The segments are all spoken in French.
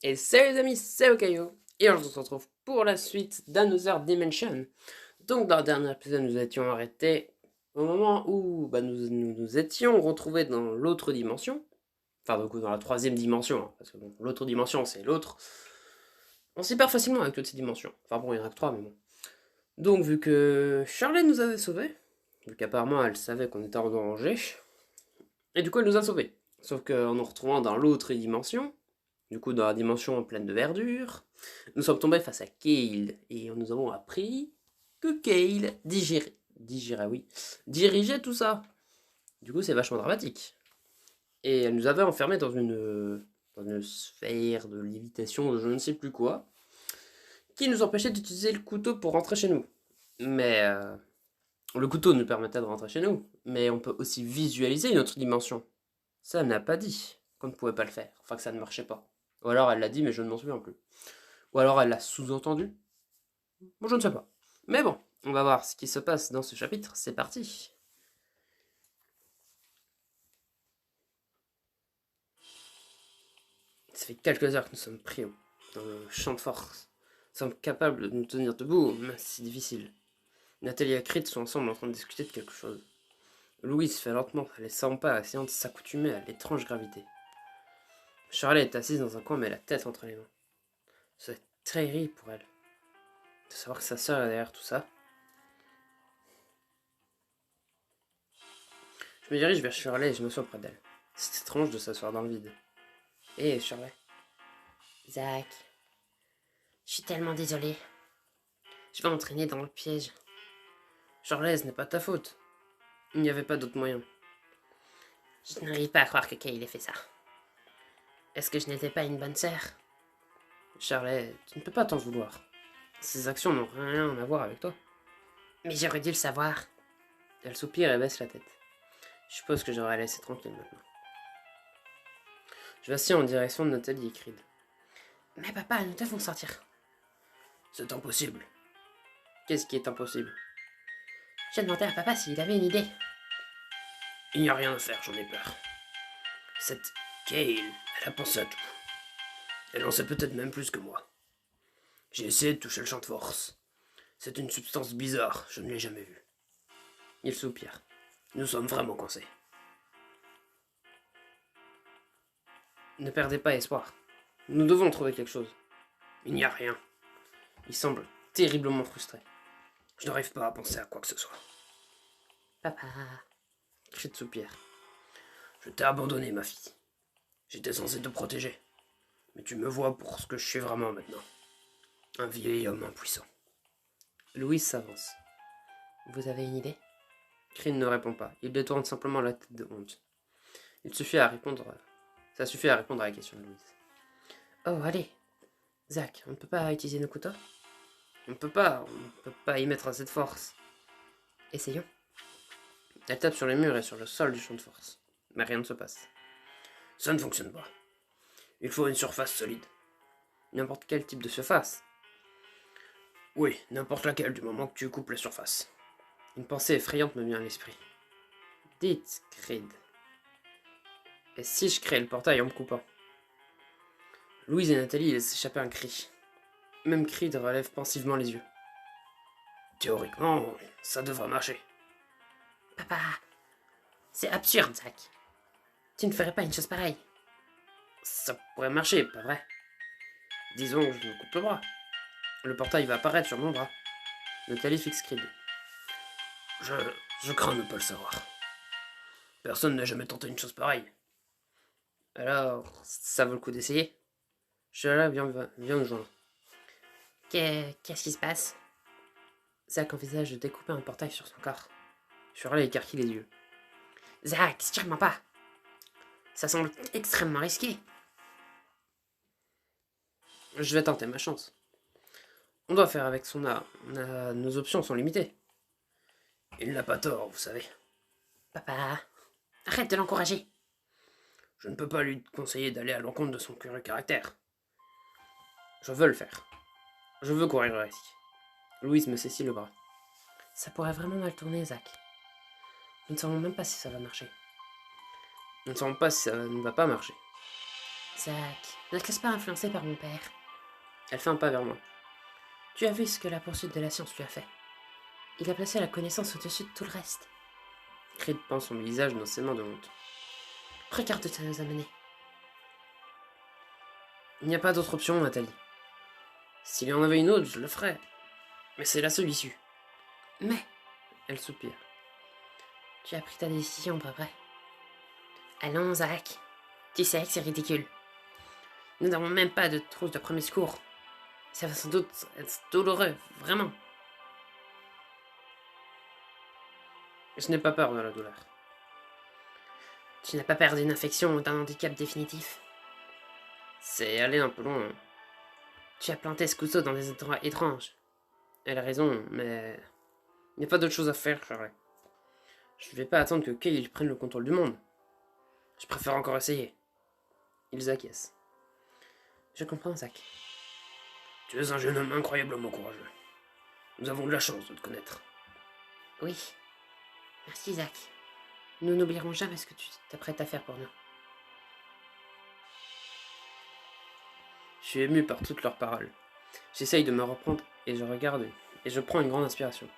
Et salut les amis, c'est Okayo. Et aujourd'hui on se retrouve pour la suite d'Another Dimension. Donc dans le dernier épisode nous étions arrêtés au moment où nous étions retrouvés dans l'autre dimension. Enfin du coup dans la troisième dimension, hein, parce que bon, l'autre dimension c'est l'autre. On s'y perd facilement avec toutes ces dimensions. Enfin bon, il y en a que trois mais bon. Donc vu que Charlotte nous avait sauvés, vu qu'apparemment elle savait qu'on était en danger, et du coup elle nous a sauvés. Sauf qu'en nous retrouvant dans l'autre dimension, du coup, dans la dimension pleine de verdure, nous sommes tombés face à Kale et nous avons appris que Kale dirigeait tout ça. Du coup, c'est vachement dramatique. Et elle nous avait enfermés dans une sphère de lévitation de je ne sais plus quoi, qui nous empêchait d'utiliser le couteau pour rentrer chez nous. Mais le couteau nous permettait de rentrer chez nous, mais on peut aussi visualiser une autre dimension. Ça, elle n'a pas dit qu'on ne pouvait pas le faire, enfin que ça ne marchait pas. Ou alors elle l'a dit, mais je ne m'en souviens plus. Ou alors elle l'a sous-entendu. Bon, je ne sais pas. Mais bon, on va voir ce qui se passe dans ce chapitre. C'est parti. Ça fait quelques heures que nous sommes pris dans le champ de force. Nous sommes capables de nous tenir debout, mais c'est difficile. Nathalie et Creed sont ensemble en train de discuter de quelque chose. Louise fait lentement les 100 pas, essayant de s'accoutumer à l'étrange gravité. Charlie est assise dans un coin, mais la tête entre les mains. C'est terrible pour elle de savoir que sa sœur est derrière tout ça. Je me dirige vers Shirley et je m'assois près d'elle. C'est étrange de s'asseoir dans le vide. Hé, Shirley. Zach, je suis tellement désolée. Je vais m'entraîner dans le piège. Shirley, ce n'est pas ta faute. Il n'y avait pas d'autre moyen. Je n'arrive pas à croire que Kyle ait fait ça. Est-ce que je n'étais pas une bonne sœur? Shirley, tu ne peux pas t'en vouloir. Ces actions n'ont rien à voir avec toi. Mais j'aurais dû le savoir. Elle soupire et baisse la tête. Je suppose que j'aurais la laisser tranquille maintenant. Je m'assieds en direction de Nathalie et Creed. Mais papa, nous devons sortir. C'est impossible. Qu'est-ce qui est impossible? J'ai demandé à papa s'il avait une idée. Il n'y a rien à faire, j'en ai peur. Cette Kale, elle a pensé à tout. Elle en sait peut-être même plus que moi. J'ai essayé de toucher le champ de force. C'est une substance bizarre, je ne l'ai jamais vue. Il soupire. Nous sommes vraiment coincés. Ne perdez pas espoir. Nous devons trouver quelque chose. Il n'y a rien. Il semble terriblement frustré. Je n'arrive pas à penser à quoi que ce soit. Papa, Crie de soupir. Je t'ai abandonné, ma fille. J'étais censé te protéger. Mais tu me vois pour ce que je suis vraiment maintenant. Un vieil homme impuissant. Louise s'avance. vous avez une idée? Crin ne répond pas. Il détourne simplement la tête de honte. Il suffit à répondre. Ça suffit à répondre à la question de Louise. Oh, allez. Zach, on ne peut pas utiliser nos couteaux? On ne peut pas y mettre assez de force. Essayons. Elle tape sur les murs et sur le sol du champ de force. Mais rien ne se passe. Ça ne fonctionne pas. Il faut une surface solide. N'importe quel type de surface. Oui, n'importe laquelle du moment que tu coupes la surface. Une pensée effrayante me vient à l'esprit. Dites, Creed. Et si je crée le portail en me coupant? Louise et Nathalie laissent échapper un cri. Même Creed relève pensivement les yeux. Théoriquement, ça devrait marcher. Papa, c'est absurde, Zach. Tu ne ferais pas une chose pareille. Ça pourrait marcher, pas vrai? Disons que je me coupe le bras. Le portail va apparaître sur mon bras. Nathalie fixe Creed. Je crains ne pas le savoir. Personne n'a jamais tenté une chose pareille. Alors, ça vaut le coup d'essayer? Shala vient nous joindre. Qu'est-ce qui se passe? Zach envisage de découper un portail sur son corps. Shirley écarquille les yeux. Zach, sûrement pas. Ça semble extrêmement risqué. Je vais tenter ma chance. On doit faire avec son art. Nos options sont limitées. Il n'a pas tort, vous savez. Papa, arrête de l'encourager. Je ne peux pas lui conseiller d'aller à l'encontre de son curieux caractère. Je veux le faire. Je veux courir le risque. Louise me saisit le bras. Ça pourrait vraiment mal tourner, Zach. Nous ne savons même pas si ça va marcher. Nous ne savons pas si ça ne va pas marcher. Zach, ne te laisse pas influencer par mon père. Elle fait un pas vers moi. Tu as vu ce que la poursuite de la science lui a fait. Il a placé la connaissance au-dessus de tout le reste. Creed peint son visage dans ses mains de honte. Regarde où ça nous a menés. Il n'y a pas d'autre option, Nathalie. S'il y en avait une autre, je le ferais. Mais c'est la seule issue. Mais, Elle soupire. tu as pris ta décision, pas vrai? Allons, Zach. Tu sais que c'est ridicule. Nous n'avons même pas de trousse de premier secours. Ça va sans doute être douloureux, vraiment. Je n'ai pas peur de la douleur. Tu n'as pas peur d'une infection ou d'un handicap définitif? C'est aller un peu loin. Tu as planté ce couteau dans des endroits étranges. Elle a raison, mais il n'y a pas d'autre chose à faire, Charlie. Je ne vais pas attendre que Kay prenne le contrôle du monde. Je préfère encore essayer. Ils acquiescent. Je comprends, Zach. Tu es un jeune homme incroyablement courageux. Nous avons de la chance de te connaître. Oui. Merci, Zach. Nous n'oublierons jamais ce que tu t'apprêtes à faire pour nous. Je suis ému par toutes leurs paroles. J'essaye de me reprendre et je regarde et je prends une grande inspiration.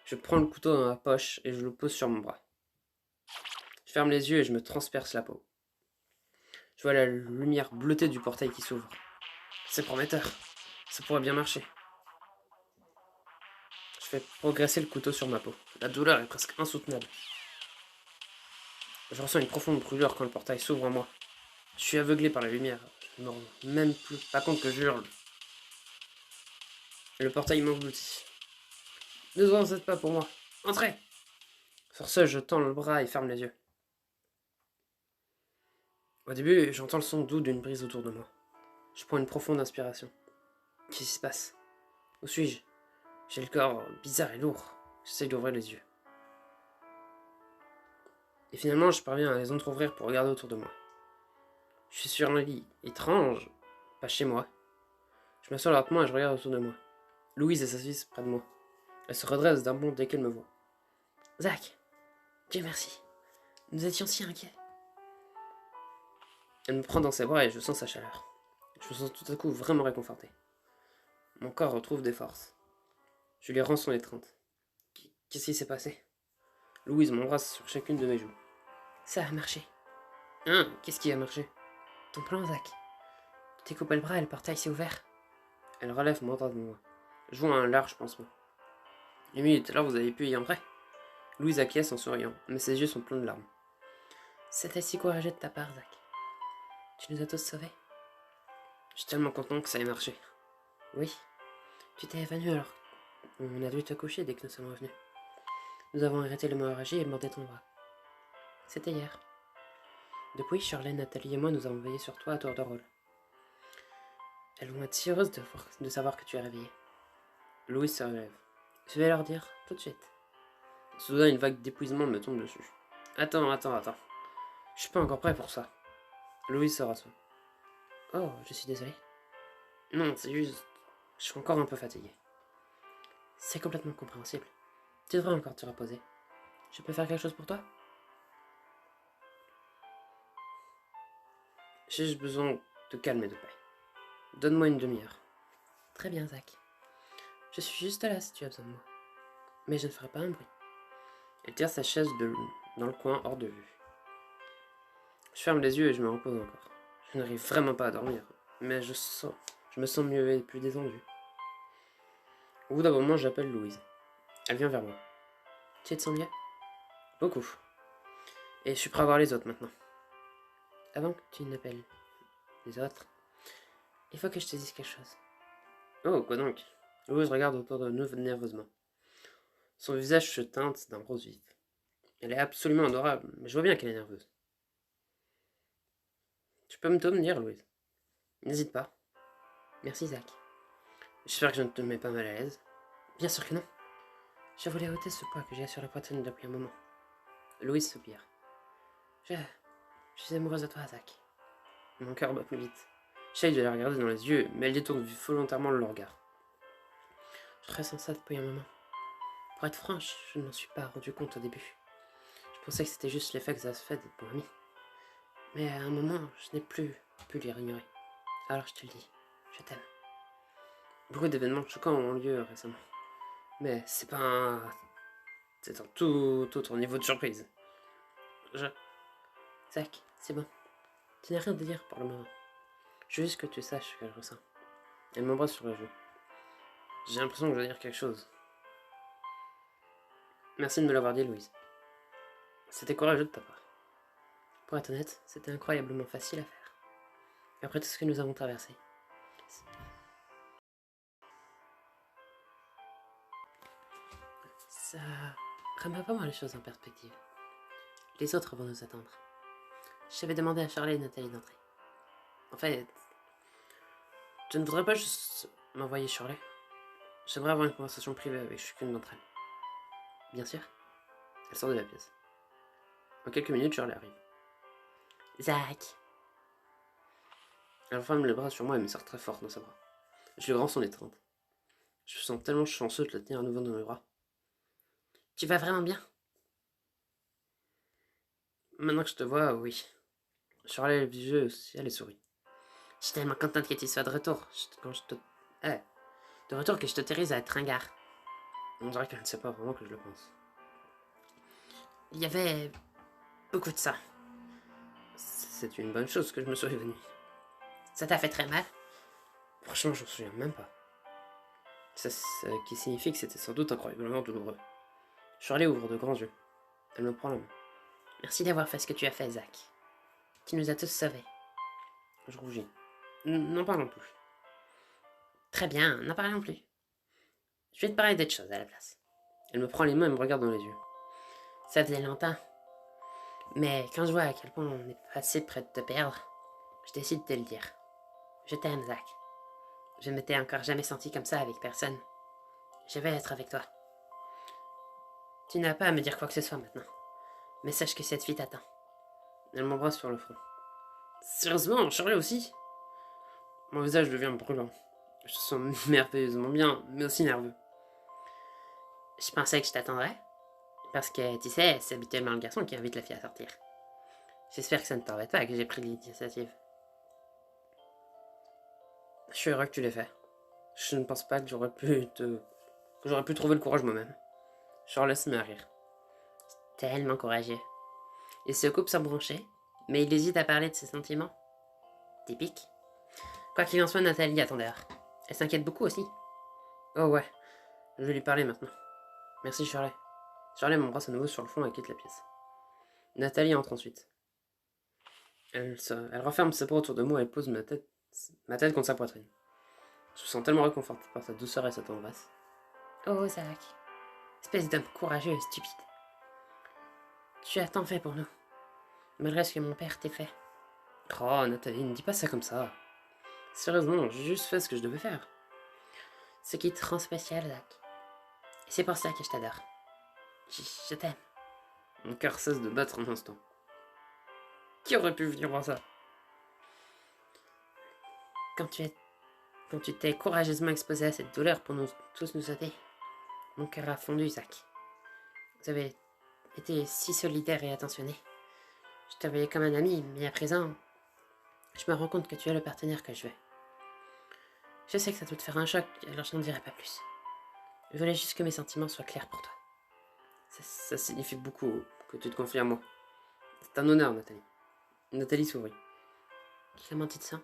Je prends le couteau dans ma poche et je le pose sur mon bras. Je ferme les yeux et je me transperce la peau. Je vois la lumière bleutée du portail qui s'ouvre. C'est prometteur. Ça pourrait bien marcher. Je fais progresser le couteau sur ma peau. La douleur est presque insoutenable. Je ressens une profonde brûlure quand le portail s'ouvre en moi. Je suis aveuglé par la lumière. Je ne me rends même plus pas compte que je hurle. Le portail m'engloutit. Ne vous en êtes pas pour moi. Entrez! Sur ce, je tends le bras et ferme les yeux. Au début, j'entends le son doux d'une brise autour de moi. Je prends une profonde inspiration. Qu'est-ce qui se passe? Où suis-je? J'ai le corps bizarre et lourd. J'essaye d'ouvrir les yeux. Et finalement, je parviens à les entrouvrir pour regarder autour de moi. Je suis sur un lit étrange, pas chez moi. Je m'assois lentement et je regarde autour de moi. Louise et sa fille près de moi. Elle se redresse d'un bond dès qu'elle me voit. Zach, Dieu merci. Nous étions si inquiets. Elle me prend dans ses bras et je sens sa chaleur. Je me sens tout à coup vraiment réconforté. Mon corps retrouve des forces. Je lui rends son étreinte. Qu'est-ce qui s'est passé? Louise m'embrasse sur chacune de mes joues. Ça a marché. Hein? Qu'est-ce qui a marché? Ton plan, Zach. Tu t'es coupé le bras et le portail s'est ouvert. Elle relève mon bras de moi. Je vois un large pansement. Amy, tout à l'heure vous avez pu y entrer? Louise acquiesce en souriant, mais ses yeux sont pleins de larmes. C'était si courageux de ta part, Zach. Tu nous as tous sauvés. Je suis tellement content que ça ait marché. Oui. Tu t'es évanoui alors. On a dû te coucher dès que nous sommes revenus. Nous avons arrêté l'hémorragie et bordé ton bras. C'était hier. Depuis, Shirley, Nathalie et moi nous avons veillé sur toi à tour de rôle. Elles vont être si heureuses de savoir que tu es réveillé. Louise se relève. Je vais leur dire tout de suite. Soudain, une vague d'épuisement me tombe dessus. Attends. Je suis pas encore prêt pour ça. Louise se rassoit. Oh, je suis désolée. Non, c'est juste... Je suis encore un peu fatigué. C'est complètement compréhensible. Tu devrais encore te reposer. Je peux faire quelque chose pour toi? J'ai juste besoin de calme et de paix. Donne-moi une demi-heure. Très bien, Zach. Je suis juste là si tu as besoin de moi. Mais je ne ferai pas un bruit. Elle tire sa chaise dans le coin hors de vue. Je ferme les yeux et je me repose encore. Je n'arrive vraiment pas à dormir, mais je me sens mieux et plus détendu. Au bout d'un moment, j'appelle Louise. Elle vient vers moi. Tu te sens mieux? Beaucoup. Et je suis prêt à voir les autres maintenant. Avant que tu n'appelles les autres, il faut que je te dise quelque chose. Oh, quoi donc? Louise regarde autour de nous nerveusement. Son visage se teinte d'un rose vif. Elle est absolument adorable, mais je vois bien qu'elle est nerveuse. Tu peux me dire, Louise? N'hésite pas. Merci, Zach. J'espère que je ne te mets pas mal à l'aise. Bien sûr que non. Je voulais ôter ce poids que j'ai sur la poitrine depuis un moment. Louise soupire. Je suis amoureuse de toi, Zach. Mon cœur bat plus vite. J'essaye de la regarder dans les yeux, mais elle détourne volontairement le regard. Je ressens ça depuis un moment. Pour être franche, je ne m'en suis pas rendu compte au début. Je pensais que c'était juste l'effet que ça se fait d'être bon ami. Mais à un moment, je n'ai plus pu l'ignorer. Alors je te le dis, je t'aime. Beaucoup d'événements choquants ont lieu récemment. Mais c'est pas un... C'est un tout autre niveau de surprise. Zach, c'est bon. Tu n'as rien à dire pour le moment. Je veux juste que tu saches ce qu'elle ressent. Elle m'embrasse sur le joue. J'ai l'impression que je dois dire quelque chose. Merci de me l'avoir dit, Louise. C'était courageux de ta part. Pour être honnête, c'était incroyablement facile à faire. Après tout ce que nous avons traversé. Ça remet pas mal les choses en perspective. Les autres vont nous attendre. J'avais demandé à Charlie et Nathalie d'entrer. En fait, je ne voudrais pas juste m'envoyer Shirley. J'aimerais avoir une conversation privée avec chacune d'entre elles. Bien sûr. Elle sort de la pièce. En quelques minutes, Shirley arrive. Zach. Elle ferme les bras sur moi et me serre très fort dans ses bras. Je lui rends son étreinte. Je me sens tellement chanceux de la tenir à nouveau dans mes bras. Tu vas vraiment bien? Maintenant que je te vois, oui. Shirley lève les yeux au ciel et sourit. Je suis tellement contente que tu sois de retour. De retour que je t'autorise à être ringard. On dirait qu'elle ne sait pas vraiment que je le pense. Il y avait beaucoup de ça. C'est une bonne chose que je me sois évanoui. Ça t'a fait très mal? Franchement, je me souviens même pas. Ça, ce qui signifie que c'était sans doute incroyablement douloureux. Shirley ouvre de grands yeux. Elle me prend la main. Merci d'avoir fait ce que tu as fait, Zach. Tu nous as tous sauvés. Je rougis. N'en parlons plus. Très bien, n'en parlons plus. Je vais te parler d'autre chose à la place. Elle me prend les mains et me regarde dans les yeux. Ça faisait longtemps. Mais quand je vois à quel point on est passé près de te perdre, je décide de te le dire. Je t'aime, Zach. Je ne m'étais encore jamais senti comme ça avec personne. Je vais être avec toi. Tu n'as pas à me dire quoi que ce soit maintenant. Mais sache que cette fille t'attend. Elle m'embrasse sur le front. Sérieusement, Shirley aussi? Mon visage devient brûlant. Je me sens merveilleusement bien, mais aussi nerveux. Je pensais que je t'attendrais. Parce que, tu sais, c'est habituellement le garçon qui invite la fille à sortir. J'espère que ça ne t'embête pas que j'ai pris l'initiative. Je suis heureux que tu l'aies fait. Je ne pense pas que j'aurais pu trouver le courage moi-même. Shirley se met à rire. Tellement courageux. Il se coupe sans broncher, mais il hésite à parler de ses sentiments. Typique. Quoi qu'il en soit, Nathalie attend dehors. Elle s'inquiète beaucoup aussi. Oh ouais, je vais lui parler maintenant. Merci Shirley. Shirley m'embrasse à nouveau sur le front et quitte la pièce. Nathalie entre ensuite. Elle referme ses bras autour de moi et pose ma tête contre sa poitrine. Je me sens tellement réconforté par sa douceur et sa tendresse. Oh Zach, espèce d'homme courageux et stupide. Tu as tant fait pour nous, malgré ce que mon père t'ait fait. Oh Nathalie, ne dis pas ça comme ça. Sérieusement, j'ai juste fait ce que je devais faire. Ce qui te rend spécial, Zach. Et c'est pour ça que je t'adore. Je t'aime. Mon cœur cesse de battre un instant. Qui aurait pu venir voir ça? Quand tu t'es courageusement exposé à cette douleur pour nous tous nous aider, mon cœur a fondu, Zach. Vous avez été si solidaire et attentionné. Je te voyais comme un ami, mais à présent, je me rends compte que tu es le partenaire que je veux. Je sais que ça doit te faire un choc, alors je n'en dirai pas plus. Je voulais juste que mes sentiments soient clairs pour toi. Ça signifie beaucoup que tu te confies à moi. C'est un honneur, Nathalie. Nathalie sourit. Comment tu te sens?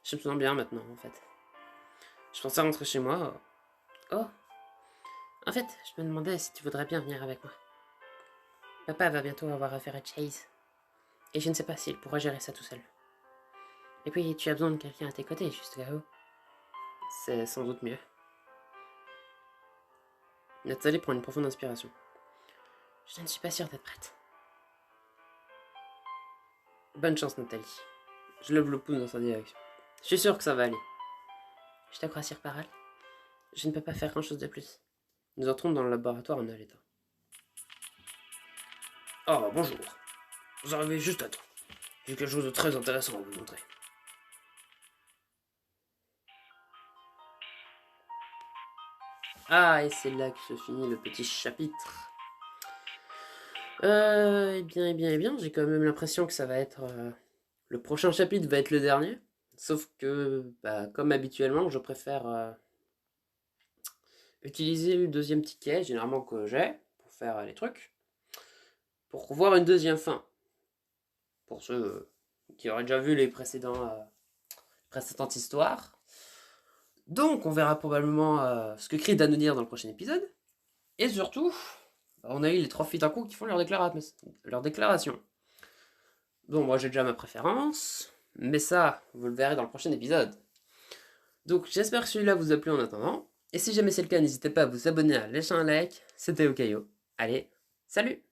Je me sens bien maintenant, en fait. Je pensais rentrer chez moi. Oh. En fait, je me demandais si tu voudrais bien venir avec moi. Papa va bientôt avoir affaire à Chase. Et je ne sais pas s'il pourra gérer ça tout seul. Et puis, tu as besoin de quelqu'un à tes côtés, juste là-haut. C'est sans doute mieux. Nathalie prend une profonde inspiration. Je ne suis pas sûre d'être prête. Bonne chance, Nathalie. Je lève le pouce dans sa direction. Je suis sûr que ça va aller. Je te crois sur parole. Je ne peux pas faire grand-chose de plus. Nous entrons dans le laboratoire en l'état. Oh, bonjour. Vous arrivez juste à temps. J'ai quelque chose de très intéressant à vous montrer. Ah, et c'est là que se finit le petit chapitre. Eh bien, j'ai quand même l'impression que ça va être Le prochain chapitre va être le dernier. Sauf que, bah, comme habituellement, je préfère utiliser le deuxième ticket, généralement que j'ai, pour faire les trucs, pour voir une deuxième fin. Pour ceux qui auraient déjà vu les précédentes histoires. Donc, on verra probablement ce que Creed a nous dire dans le prochain épisode. Et surtout, on a eu les 3 filles d'un coup qui font leur déclaration. Bon, moi j'ai déjà ma préférence, mais ça, vous le verrez dans le prochain épisode. Donc, j'espère que celui-là vous a plu en attendant. Et si jamais c'est le cas, n'hésitez pas à vous abonner, à lâcher un like. C'était Okayo. Allez, salut!